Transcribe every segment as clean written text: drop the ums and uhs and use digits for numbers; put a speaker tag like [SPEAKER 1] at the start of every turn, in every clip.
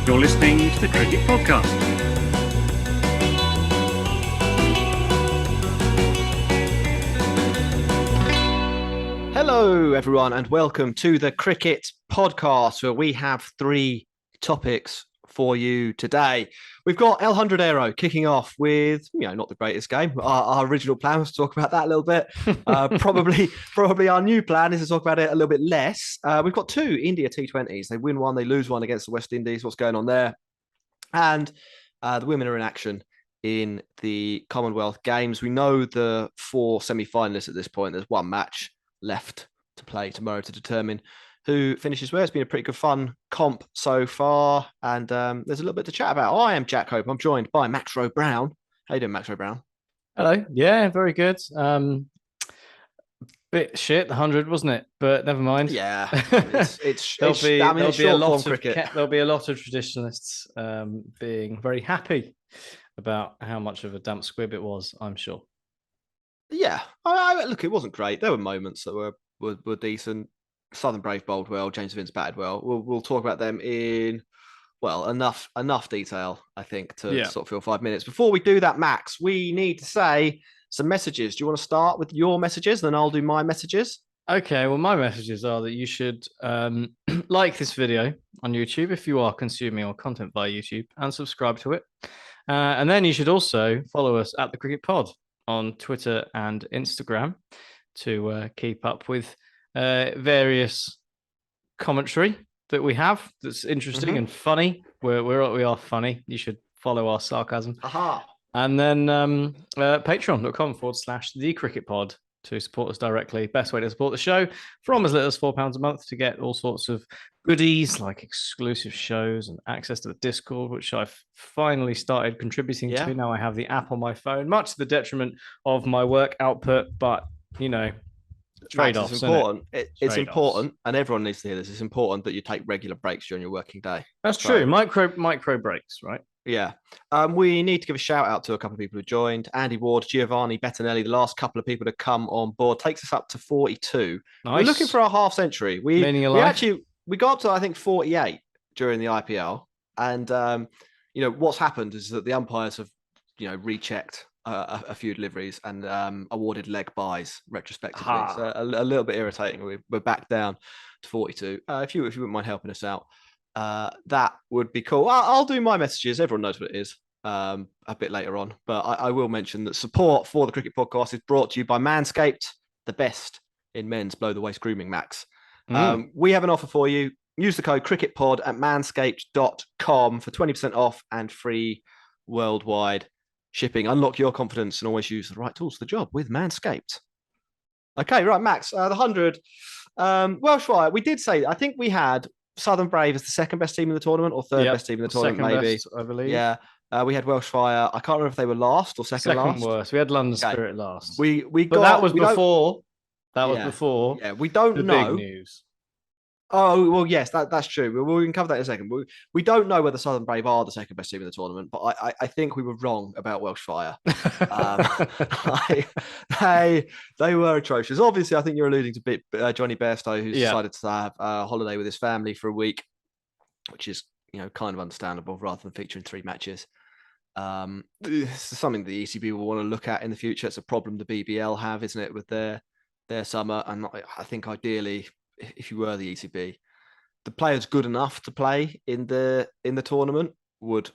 [SPEAKER 1] You're listening to the Cricket Podcast.
[SPEAKER 2] Hello, everyone, and welcome to the Cricket Podcast, where we have three topics for you today. We've got El Hundredero kicking off with, not the greatest game. Our original plan was to talk about that a little bit. Probably our new plan is to talk about it a little bit less. We've got two India T20s. They win one, they lose one against the West Indies. What's going on there? And the women are in action in the Commonwealth Games. We know the four semi-finalists at this point. There's one match left to play tomorrow to determine who finishes where. It's been a pretty good fun comp so far, and there's a little bit to chat about. I am Jack Hope. I'm joined by Max Rowe Brown. How you doing, Max Rowe Brown?
[SPEAKER 3] Hello. Yeah, very good. Bit shit, the 100, wasn't it? But never mind.
[SPEAKER 2] Yeah,
[SPEAKER 3] there'll be a lot of traditionalists being very happy about how much of a damp squib it was, I'm sure.
[SPEAKER 2] Yeah, look, it wasn't great. There were moments that were decent. Southern Brave bowled well. James Vince batted well. We'll talk about them in enough detail, I think, to sort of fill 5 minutes. Before we do that, Max, we need to say some messages. Do you want to start with your messages? Then I'll do my messages.
[SPEAKER 3] Okay, well, my messages are that you should like this video on YouTube if you are consuming our content via YouTube, and subscribe to it. And then you should also follow us at the Cricket Pod on Twitter and Instagram to keep up with various commentary that we have that's interesting and funny. We are funny. You should follow our sarcasm.
[SPEAKER 2] Aha.
[SPEAKER 3] And then patreon.com/thecricketpod to support us directly. Best way to support the show, from as little as £4 a month, to get all sorts of goodies like exclusive shows and access to the Discord, which I've finally started contributing to. Now I have the app on my phone, much to the detriment of my work output, but trade-offs.
[SPEAKER 2] It's important. It's important, and everyone needs to hear this. It's important that you take regular breaks during your working day.
[SPEAKER 3] That's true. Micro breaks, right?
[SPEAKER 2] Yeah. We need to give a shout out to a couple of people who joined. Andy Ward, Giovanni Bettinelli, the last couple of people to come on board, takes us up to 42. Nice. We're looking for our half century. We got up to, I think, 48 during the IPL. And, what's happened is that the umpires have, rechecked a few deliveries and awarded leg buys retrospectively. So a little bit irritating. We're back down to 42. If you wouldn't mind helping us out, that would be cool. I'll do my messages. Everyone knows what it is a bit later on. But I will mention that support for the Cricket Podcast is brought to you by Manscaped, the best in men's below-the-waist grooming, Max. We have an offer for you. Use the code CricketPod at manscaped.com for 20% off and free worldwide shipping. Unlock your confidence and always use the right tools for the job with Manscaped. Okay, right, Max. The 100. Welsh Fire, we did say, I think we had Southern Brave as the second best team in the tournament, or third best team in the tournament, maybe.
[SPEAKER 3] Best, I believe.
[SPEAKER 2] Yeah. We had Welsh Fire. I can't remember if they were last or second last.
[SPEAKER 3] Worst. We had London Spirit last.
[SPEAKER 2] But
[SPEAKER 3] that was before. That was before.
[SPEAKER 2] Yeah, we don't know.
[SPEAKER 3] Big news.
[SPEAKER 2] Oh, well, yes, that's true. We can cover that in a second. We don't know whether Southern Brave are the second best team in the tournament, but I think we were wrong about Welsh Fire. They were atrocious. Obviously, I think you're alluding to Johnny Bairstow, who's decided to have a holiday with his family for a week, which is kind of understandable rather than featuring three matches. This is something the ECB will want to look at in the future. It's a problem the BBL have, isn't it, with their summer? And I think ideally, if you were the ECB, the players good enough to play in the tournament would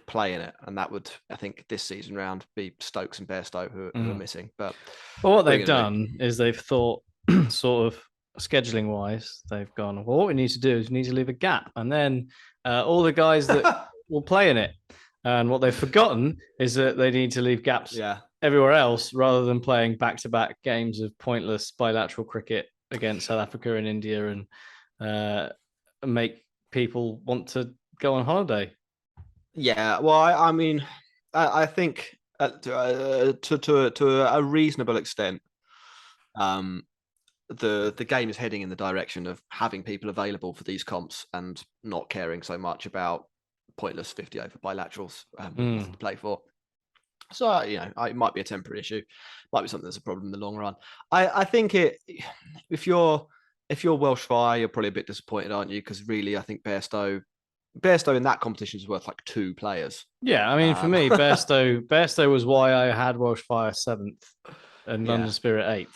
[SPEAKER 2] play in it, and that would, I think, this season round be Stokes and Bairstow who are missing. But
[SPEAKER 3] what they've done is they've thought, sort of scheduling wise, they've gone, well, what we need to do is we need to leave a gap, and then all the guys that will play in it. And what they've forgotten is that they need to leave gaps everywhere else, rather than playing back-to-back games of pointless bilateral cricket against South Africa and India, and make people want to go on holiday. Yeah,
[SPEAKER 2] well, I mean, I think to a reasonable extent, the game is heading in the direction of having people available for these comps and not caring so much about pointless 50 over bilaterals to play for. So, it might be a temporary issue, might be something that's a problem in the long run. I think if you're Welsh Fire, you're probably a bit disappointed, aren't you? Because really, I think Bairstow Bairstow in that competition is worth like 2 players.
[SPEAKER 3] Yeah, I mean, for me, Bairstow was why I had Welsh Fire 7th and London Spirit 8th.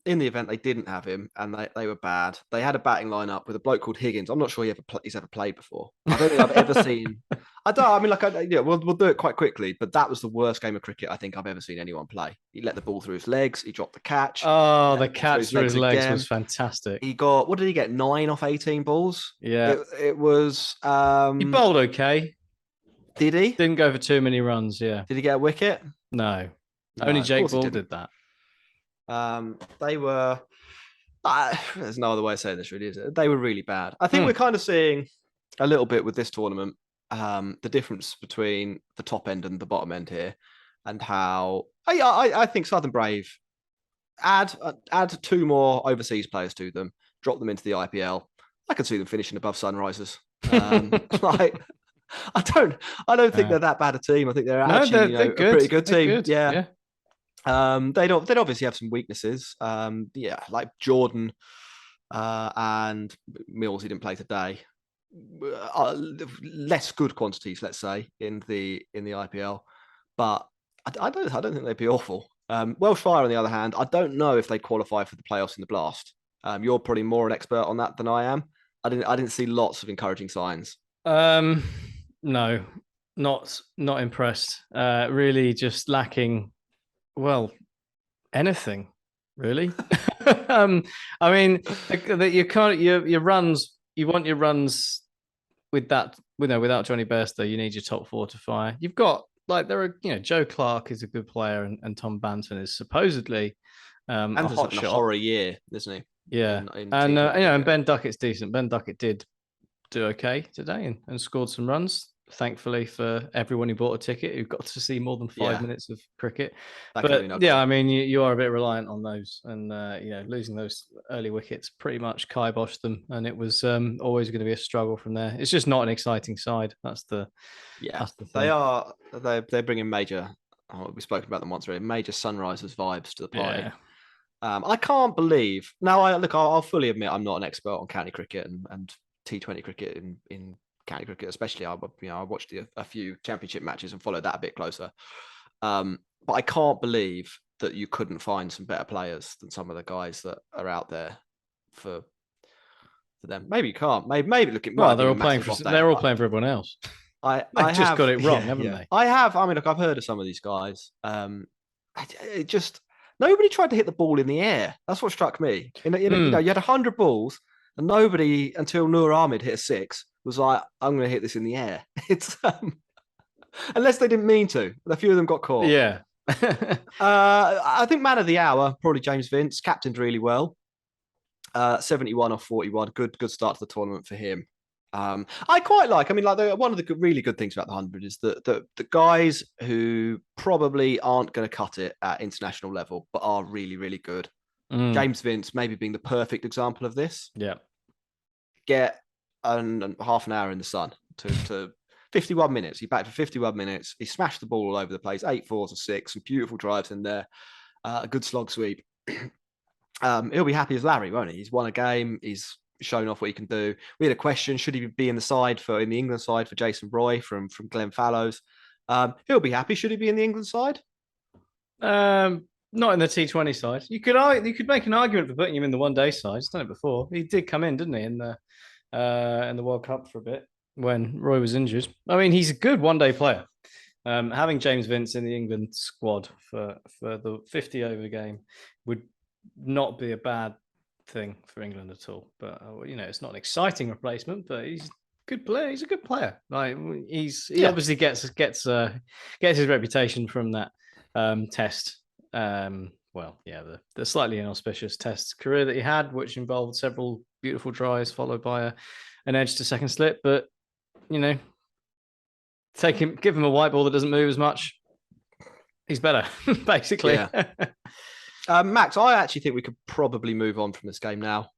[SPEAKER 2] In the event, they didn't have him, and they were bad. They had a batting lineup with a bloke called Higgins. I'm not sure he's ever played before. I don't think I've ever seen. We'll do it quite quickly, but that was the worst game of cricket I think I've ever seen anyone play. He let the ball through his legs. He dropped the catch.
[SPEAKER 3] Oh, the catch through his legs was fantastic.
[SPEAKER 2] He got, what did he get? 9 off 18 balls.
[SPEAKER 3] Yeah,
[SPEAKER 2] it was.
[SPEAKER 3] He bowled okay.
[SPEAKER 2] Did he?
[SPEAKER 3] Didn't go for too many runs. Yeah.
[SPEAKER 2] Did he get a wicket?
[SPEAKER 3] No. Only Jake Ball did that.
[SPEAKER 2] They were. There's no other way of saying this, really, is it? They were really bad. I think we're kind of seeing a little bit with this tournament the difference between the top end and the bottom end here, and how I think Southern Brave add 2 more overseas players to them, drop them into the IPL. I could see them finishing above Sunrisers. I don't think they're that bad a team. I think they're actually a pretty good team. Good. Yeah. They'd obviously have some weaknesses. Like Jordan and Mills, he didn't play today. Less good quantities, let's say, in the IPL, but I don't think they'd be awful. Welsh Fire, on the other hand, I don't know if they qualify for the playoffs in the Blast. You're probably more an expert on that than I am. I didn't see lots of encouraging signs.
[SPEAKER 3] No, not impressed. Really, just lacking. Well, anything really. I mean, you can't your runs. You want your runs with that, without Johnny Bairstow, you need your top 4 to fire. You've got Joe Clark is a good player, and Tom Banton is supposedly a hot shot.
[SPEAKER 2] A horror year, isn't he?
[SPEAKER 3] Yeah, and Ben Duckett's decent. Ben Duckett did do okay today and scored some runs. Thankfully for everyone who bought a ticket, who got to see more than 5 minutes of cricket. I mean, you are a bit reliant on those, and losing those early wickets pretty much kiboshed them, and it was always going to be a struggle from there. It's just not an exciting side. That's the thing.
[SPEAKER 2] They're bringing major. We've spoken about them once already. Major Sunrisers vibes to the party. Yeah. I can't believe now. I'll fully admit I'm not an expert on county cricket and T20 cricket in county cricket, especially. I watched a few championship matches and followed that a bit closer. But I can't believe that you couldn't find some better players than some of the guys that are out there for them. Maybe you can't. Maybe look at.
[SPEAKER 3] Well, they're all playing for everyone else.
[SPEAKER 2] I
[SPEAKER 3] just got it wrong, haven't they?
[SPEAKER 2] I have. I mean, I've heard of some of these guys. It just nobody tried to hit the ball in the air. That's what struck me. You had 100 balls, and nobody until Noor Ahmed hit a 6 was like, I'm going to hit this in the air. It's unless they didn't mean to. A few of them got caught.
[SPEAKER 3] Yeah.
[SPEAKER 2] I think man of the hour, probably James Vince, captained really well. 71 off 41. Good start to the tournament for him. I quite like. I mean, one of the really good things about the 100 is that the guys who probably aren't going to cut it at international level, but are really, really good. James Vince maybe being the perfect example of this.
[SPEAKER 3] Yeah.
[SPEAKER 2] Get half an hour in the sun to 51 minutes. He batted for 51 minutes. He smashed the ball all over the place. 8 4s or 6, some beautiful drives in there. A good slog sweep. He'll be happy as Larry, won't he? He's won a game. He's shown off what he can do. We had a question: should he be in the England side for Jason Roy from Glenn Fallows? He'll be happy. Should he be in the England side?
[SPEAKER 3] Not in the T20 side. You could make an argument for putting him in the one-day side. He's done it before. He did come in, didn't he, in the World Cup for a bit when Roy was injured. I mean, he's a good one-day player. Having James Vince in the England squad for the 50 over game would not be a bad thing for England at all. But it's not an exciting replacement, but he's a good player. He's a good player. Like he obviously gets his reputation from that test. The slightly inauspicious test career that he had, which involved several beautiful tries followed by an edge to second slip. But give him a white ball that doesn't move as much. He's better, basically.
[SPEAKER 2] Yeah. Max, I actually think we could probably move on from this game now.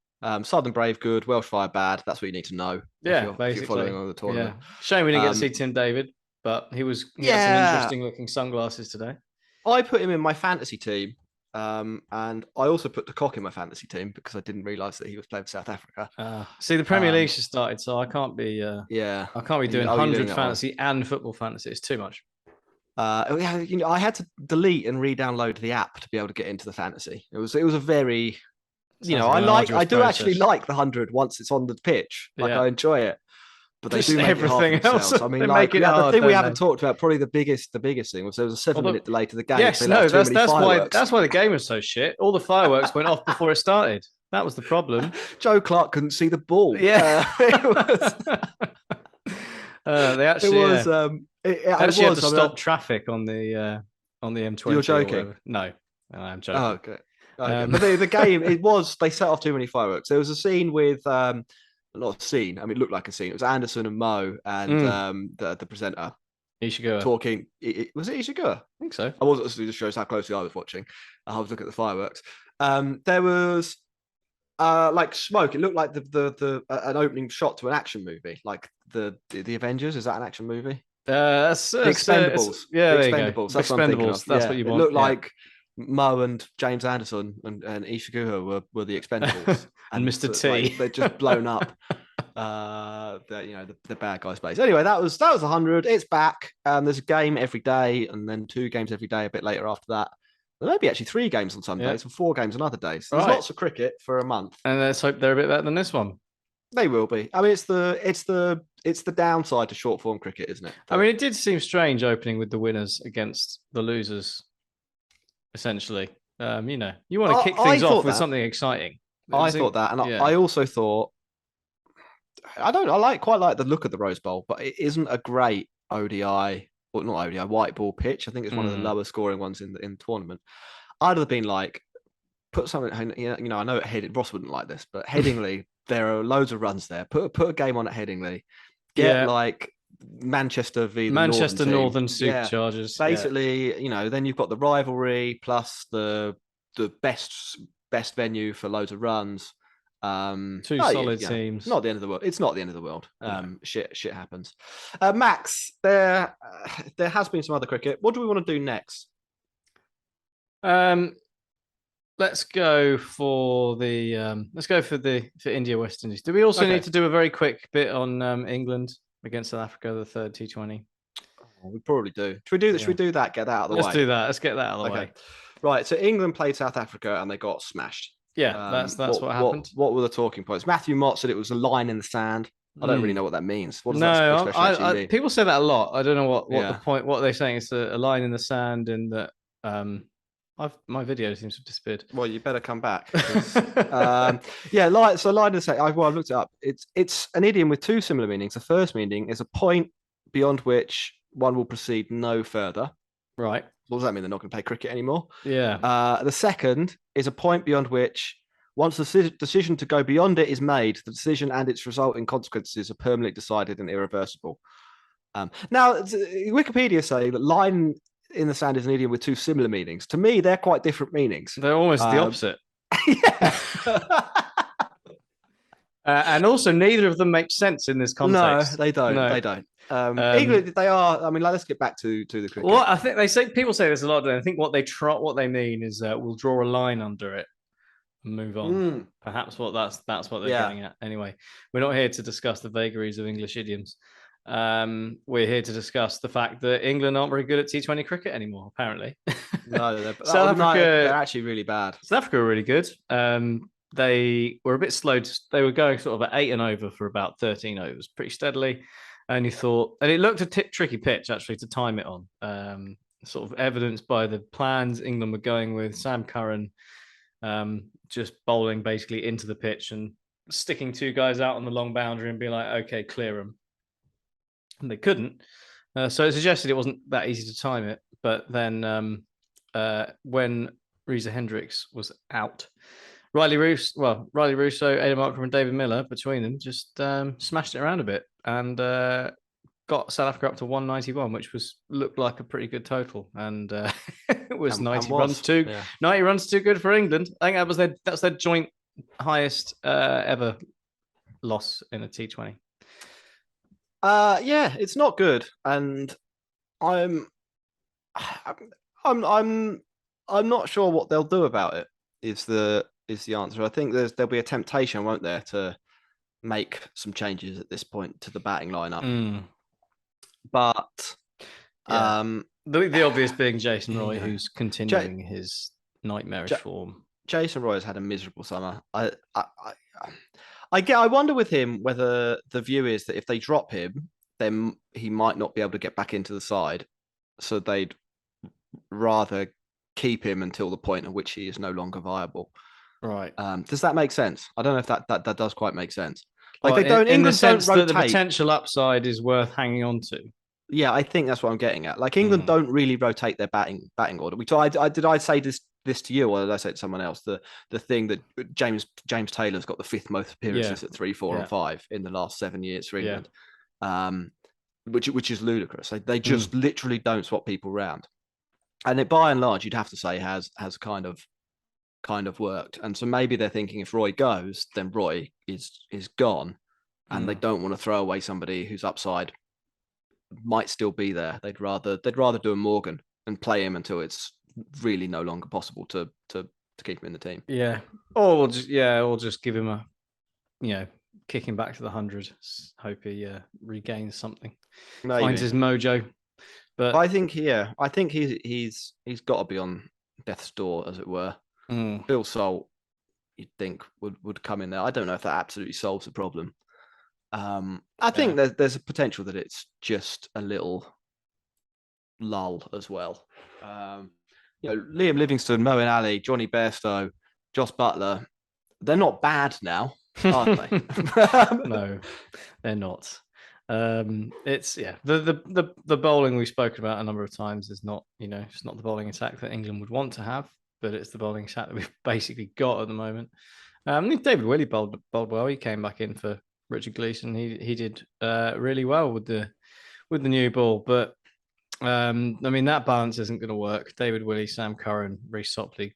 [SPEAKER 2] Southern Brave good, Welsh Fire bad. That's what you need to know.
[SPEAKER 3] Yeah,
[SPEAKER 2] if you're following on the tournament.
[SPEAKER 3] Yeah. Shame we didn't get to see Tim David, but he had some interesting looking sunglasses today.
[SPEAKER 2] I put him in my fantasy team And I also put de Kock in my fantasy team because I didn't realise that he was playing for South Africa.
[SPEAKER 3] See, the Premier League has started, so I can't be.
[SPEAKER 2] Yeah,
[SPEAKER 3] I can't be doing 100 fantasy and football fantasy. It's too much.
[SPEAKER 2] I had to delete and re-download the app to be able to get into the fantasy. It was a very, I do actually like the 100 once it's on the pitch. I enjoy it. But they do make everything it hard for themselves. I mean, the thing we haven't talked about, probably the biggest thing was there was a 7-minute delay to the game.
[SPEAKER 3] Yes, that's why the game was so shit. All the fireworks went off before it started. That was the problem.
[SPEAKER 2] Joe Clark couldn't see the ball.
[SPEAKER 3] Yeah, they actually had to stop traffic on the M20.
[SPEAKER 2] You're joking?
[SPEAKER 3] No, I'm joking.
[SPEAKER 2] Oh, okay. But the game, they set off too many fireworks. There was a scene with not a scene. I mean, it looked like a scene. It was Anderson and Mo and the presenter
[SPEAKER 3] Ishigua
[SPEAKER 2] talking. Was it Ishigua?
[SPEAKER 3] I think so.
[SPEAKER 2] I wasn't. This just shows how closely I was watching. I was looking at the fireworks. There was like smoke. It looked like an opening shot to an action movie, like the Avengers. Is that an action movie?
[SPEAKER 3] That's
[SPEAKER 2] the Expendables.
[SPEAKER 3] The
[SPEAKER 2] Expendables. That's what I'm thinking of.
[SPEAKER 3] That's what you want.
[SPEAKER 2] It looked like Mo and James Anderson and Ishiguro were the Expendables,
[SPEAKER 3] and Mr. T.
[SPEAKER 2] Like, they're just blown up. The bad guys' base. Anyway, that was 100. It's back. There's a game every day, and then 2 games every day. A bit later after that, there may be actually 3 games on some days and 4 games on other days. There's lots of cricket for a month,
[SPEAKER 3] and let's hope they're a bit better than this one.
[SPEAKER 2] They will be. I mean, it's the downside to short form cricket, isn't it?
[SPEAKER 3] I mean, it did seem strange opening with the winners against the losers. Essentially, you want to kick things off with something exciting.
[SPEAKER 2] I thought that, and I also thought I quite like the look of the Rose Bowl, but it isn't a great ODI or not ODI white ball pitch. I think it's one of the lower scoring ones in the tournament. I'd have been like, put something. I know Ross wouldn't like this, but Headingley, there are loads of runs there. Put a game on at Headingley. Get like Manchester v
[SPEAKER 3] Northern Superchargers.
[SPEAKER 2] Basically, then you've got the rivalry plus the best venue for loads of runs.
[SPEAKER 3] 2 solid teams.
[SPEAKER 2] Not the end of the world. It's not the end of the world. Shit happens. Max, there has been some other cricket. What do we want to do next?
[SPEAKER 3] Let's go for India West Indies. Do we also need to do a very quick bit on England against South Africa, the third T20?
[SPEAKER 2] Oh, we probably do. Should we do that? Get that out of the way.
[SPEAKER 3] Let's do that. Let's get that out of the way.
[SPEAKER 2] Right. So England played South Africa and they got smashed.
[SPEAKER 3] Yeah, that's what happened.
[SPEAKER 2] What were the talking points? Matthew Mott said it was a line in the sand. I don't really know what that means. What does that especially mean?
[SPEAKER 3] People say that a lot. I don't know what the point. What they're saying is a line in the sand, and that my video seems to have disappeared.
[SPEAKER 2] Well, you better come back. Line in the sand. I've looked it up. It's an idiom with 2 similar meanings. The first meaning is a point beyond which one will proceed no further.
[SPEAKER 3] Right.
[SPEAKER 2] What does that mean? They're not going to play cricket anymore?
[SPEAKER 3] Yeah.
[SPEAKER 2] The second is a point beyond which, once the decision to go beyond it is made, the decision and its resulting consequences are permanently decided and irreversible. Now, Wikipedia say that line in the sand is an idiom with 2 similar meanings. To me, they're quite different meanings.
[SPEAKER 3] They're almost the opposite.
[SPEAKER 2] Yeah.
[SPEAKER 3] And also, neither of them make sense in this context.
[SPEAKER 2] No, they don't. No. They don't. England, they are. I mean, let's get back to the cricket.
[SPEAKER 3] Well, I think people say this a lot. I think what they mean is we'll draw a line under it and move on. Perhaps that's what they're getting at. Anyway, we're not here to discuss the vagaries of English idioms. We're here to discuss the fact that England aren't very good at T20 cricket anymore. Apparently,
[SPEAKER 2] no, South Africa. They're actually really bad.
[SPEAKER 3] South Africa are really good. They were a bit slow. They were going sort of at 8 and over for about 13 overs, pretty steadily. And you thought, and it looked a tricky pitch actually to time it on. Sort of evidenced by the plans England were going with. Sam Curran just bowling basically into the pitch and sticking 2 guys out on the long boundary and be like, okay, clear them. And they couldn't. So it suggested it wasn't that easy to time it. But then when Reza Hendricks was out, Riley Russo, Aidan Markram and David Miller, between them, just smashed it around a bit and got South Africa up to 191, which looked like a pretty good total. And it was 90 runs too good for England. I think that's their joint highest ever loss in a T20.
[SPEAKER 2] It's not good, and I'm I'm not sure what they'll do about it. Is the answer? I think there'll be a temptation, won't there, to make some changes at this point to the batting lineup. But
[SPEAKER 3] the obvious being Jason Roy, who's continuing his nightmarish form.
[SPEAKER 2] Jason Roy has had a miserable summer. I wonder with him whether the view is that if they drop him, then he might not be able to get back into the side. So they'd rather keep him until the point at which he is no longer viable.
[SPEAKER 3] Right.
[SPEAKER 2] Does that make sense? I don't know if that does quite make sense.
[SPEAKER 3] Like they don't in the sense that the potential upside is worth hanging on to.
[SPEAKER 2] Yeah, I think that's what I'm getting at. Like England don't really rotate their batting order. Did I say this to you, or did I say it to someone else? The thing that James Taylor's got the 5th most appearances at 3, 4, and 5 in the last 7 years for England, which is ludicrous. They just literally don't swap people around, and it by and large you'd have to say has kind of worked. And so maybe they're thinking if Roy goes, then Roy is gone, and they don't want to throw away somebody whose upside might still be there. They'd rather do a Morgan and play him until it's really no longer possible to keep him in the team.
[SPEAKER 3] Yeah, or we'll just give him a, kick him back to the 100. Hope he regains something, finds his mojo. But
[SPEAKER 2] I think he's got to be on death's door, as it were. Bill Salt, you'd think would come in there. I don't know if that absolutely solves the problem. I think there's a potential that it's just a little lull as well. Liam Livingstone, Moeen Ali, Johnny Bairstow, Joss Buttler, they're not bad now, are they?
[SPEAKER 3] No, they're not. It's the bowling we've spoken about a number of times is not, it's not the bowling attack that England would want to have, but it's the bowling attack that we've basically got at the moment. David Willey bowled well. He came back in for Richard Gleeson. He did really well with the new ball, but that balance isn't going to work. David Willey, Sam Curran, Reece Sopley.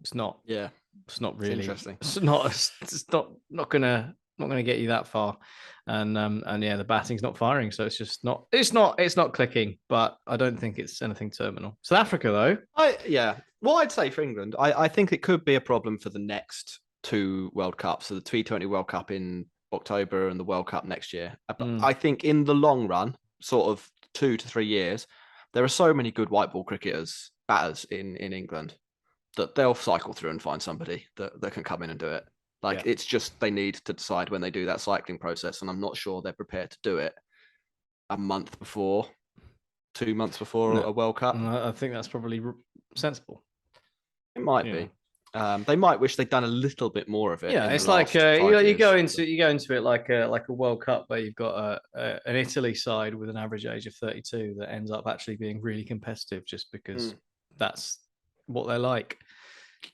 [SPEAKER 3] It's not really interesting. It's not gonna get you that far, and the batting's not firing, so it's not clicking. But I don't think it's anything terminal. South Africa though,
[SPEAKER 2] what I'd say for England, I think it could be a problem for the next 2 World Cups, so the T20 World Cup in October and the World Cup next year. I think in the long run, sort of 2 to 3 years, there are so many good white ball batters in England that they'll cycle through and find somebody that can come in and do it. It's just they need to decide when they do that cycling process, and I'm not sure they're prepared to do it a month before, 2 months before a World Cup.
[SPEAKER 3] I think that's probably sensible.
[SPEAKER 2] It might be. They might wish they'd done a little bit more of it.
[SPEAKER 3] Yeah, it's like you go into it like a World Cup where you've got an Italy side with an average age of 32 that ends up actually being really competitive just because that's what they're like.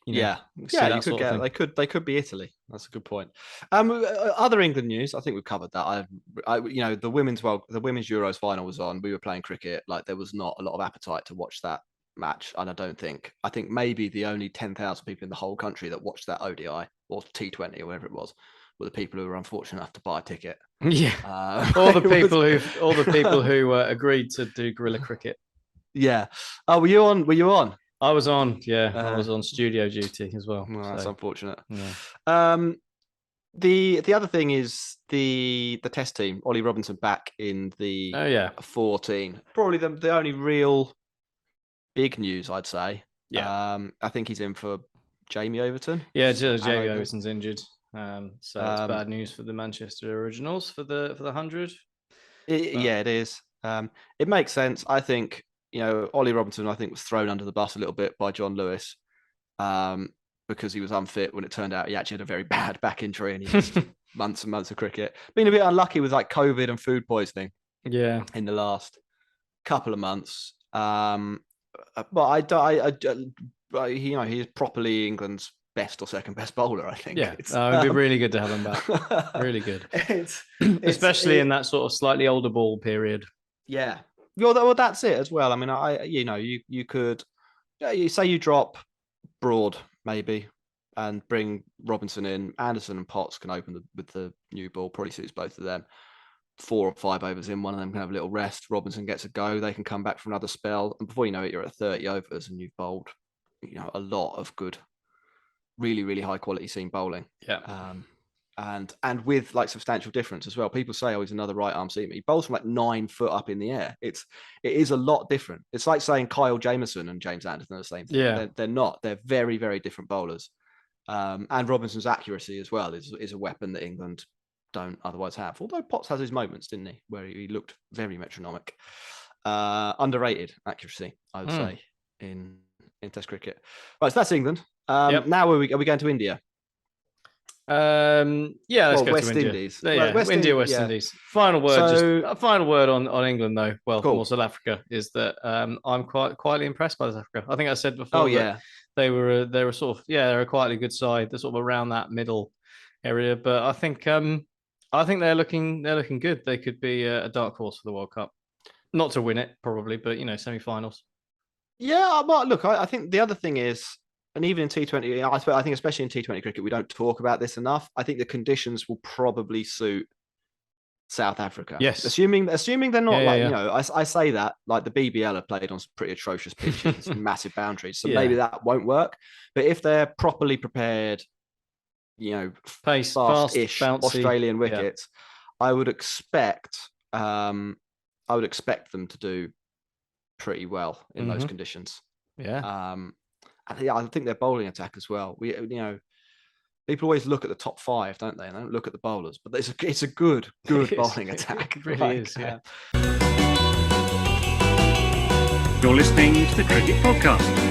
[SPEAKER 2] You could get they could be Italy. That's a good point. Other England news, I think we've covered that. The women's Euros final was on. We were playing cricket. There was not a lot of appetite to watch that match, and I think maybe the only 10,000 people in the whole country that watched that ODI or T20 or whatever it was were the people who were unfortunate enough to buy a ticket.
[SPEAKER 3] All the people who agreed to do guerrilla cricket.
[SPEAKER 2] Oh, were you on?
[SPEAKER 3] I was on. I was on studio duty as well.
[SPEAKER 2] That's unfortunate.
[SPEAKER 3] Yeah.
[SPEAKER 2] The other thing is the test team. Ollie Robinson back in the 14. Probably the only real big news, I'd say. I think he's in for Jamie Overton.
[SPEAKER 3] Jamie Overton's injured, so it's bad news for the Manchester Originals for the 100.
[SPEAKER 2] It is. It makes sense. I think Ollie Robinson, I think, was thrown under the bus a little bit by John Lewis because he was unfit when it turned out he actually had a very bad back injury and he missed months and months of cricket. Been a bit unlucky with COVID and food poisoning. In the last couple of months. But he's properly England's best or second best bowler, I think.
[SPEAKER 3] It'd be really good to have him back. Really good, especially in that sort of slightly older ball period.
[SPEAKER 2] Well, that's it as well. I mean, you could say you drop Broad maybe and bring Robinson in. Anderson and Potts can open with the new ball. Probably suits both of them. 4 or 5 overs in, one of them can have a little rest. Robinson gets a go. They can come back for another spell, and before you know it, you're at 30 overs and you've bowled a lot of good, really, really high quality seam bowling.
[SPEAKER 3] Yeah.
[SPEAKER 2] And with like substantial difference as well. People say, "Oh, he's another right arm seamer." He bowls from like 9 foot up in the air. It is a lot different. It's like saying Kyle Jamieson and James Anderson are the same thing.
[SPEAKER 3] Yeah.
[SPEAKER 2] They're not. They're very, very different bowlers. And Robinson's accuracy as well is a weapon that England don't otherwise have. Although Potts has his moments, didn't he, where he looked very metronomic. Underrated accuracy, I would say, in Test cricket. Right, so that's England. Now are we going to India?
[SPEAKER 3] Let's go
[SPEAKER 2] West
[SPEAKER 3] to India.
[SPEAKER 2] Indies.
[SPEAKER 3] West Indies. Final word. A final word on England, though. Well, cool. South Africa is that I'm quietly impressed by South Africa. I think I said before. That they were sort of they're a quietly good side. They're sort of around that middle area, but I think they're looking good. They could be a dark horse for the World Cup, not to win it probably, but semi-finals.
[SPEAKER 2] Yeah, but look, I think the other thing is. And even in T20, I think especially in T20 cricket, we don't talk about this enough. I think the conditions will probably suit South Africa.
[SPEAKER 3] Yes.
[SPEAKER 2] Assuming they're not I say that like the BBL have played on some pretty atrocious pitches, some massive boundaries. So maybe that won't work. But if they're properly prepared,
[SPEAKER 3] pace,
[SPEAKER 2] fast-ish
[SPEAKER 3] bouncy,
[SPEAKER 2] Australian wickets, I would expect them to do pretty well in those conditions.
[SPEAKER 3] Yeah.
[SPEAKER 2] I think their bowling attack as well. People always look at the top 5, don't they? They don't look at the bowlers, but it's a good bowling attack.
[SPEAKER 3] It really is. Yeah.
[SPEAKER 1] You're listening to the Cricket Podcast.